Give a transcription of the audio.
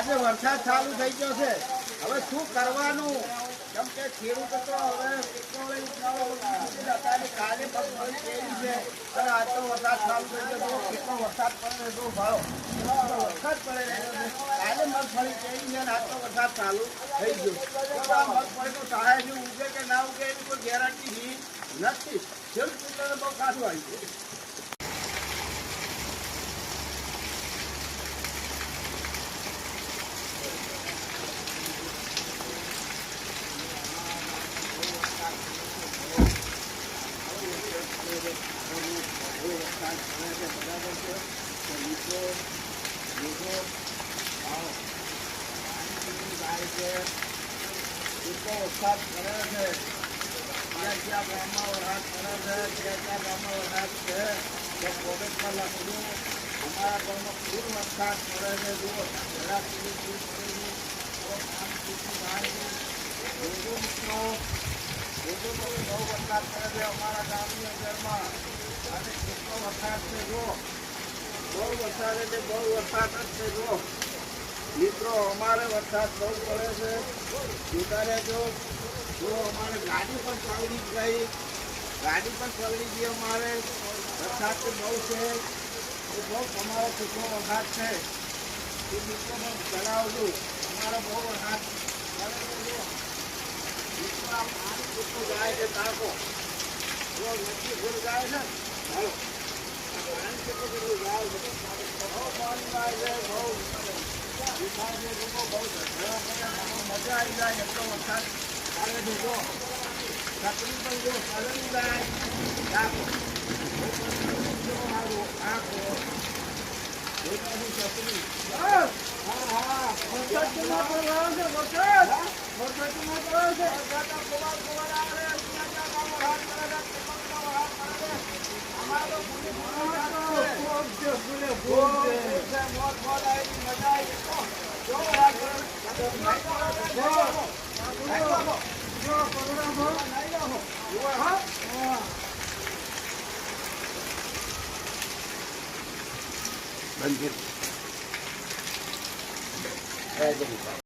આજે વરસાદ ચાલુ થઈ ગયો છે. હવે શું કરવાનું? કેમ કે ખેડૂતો તો હવે કાલે મગફળી કેવી છે અને આજ તો વરસાદ ચાલુ થઈ ગયો. કેટલો વરસાદ પડે તો ભાવ વરસાદ પડે. કાલે મગફળી કેવી છે અને આજ તો વરસાદ ચાલુ થઈ ગયો. મગફળીનો સહાય શું ઉગે કે ના ઉગે એની કોઈ ગેરંટી નથી. ખેડૂતોને બહુ ખાસું આવી ગયું. બરાબર છે. મિત્રો ગાય છે કેટલો વરસાદ પડે છે. જ્યાં જ્યાં ગામમાં વરસાદ પડે છે ત્યાં ગામમાં વરસાદ છે તો કોમેન્ટમાં લખવું. અમારા ગામમાં ખૂબ વરસાદ પડે છે. જુઓ જરા પૂરી પૂરી પડેલી તો કામ પૂછી ગાય મિત્રો બહુ વરસાદ પડે છે અમારા ગામની અંદરમાં. અને કેટલો વરસાદ છે જો બહુ વરસાદ એટલે બહુ વરસાદ જ છે. જો મિત્રો અમારે વરસાદ બહુ પડે છે. જોતા રહેજો. જો અમારે ગાડી પણ પલળી ગઈ. અમારે વરસાદ તો બહુ છે. એ બહુ તમારો કેટલો વરસાદ છે એ મિત્રો પણ જણાવજો. અમારો બહુ વરસાદ પડે છે. મિત્રો આ પાણી કેટલું જાય છે તાકો જો નદી ભૂલ જાય છે. હાલો પાણી કેટલું જાય છે. બહુ પાણી જાય છે. બહુ મજા આવી જાય એટલો વરસાદ આવે છે. જો છત્રી પણ જો સલંગ જાય છત્રી. હા હા વરસાદ કેમાં પડવાનો છે. વરસાદ કેમાં પડવાનો છે. બંધ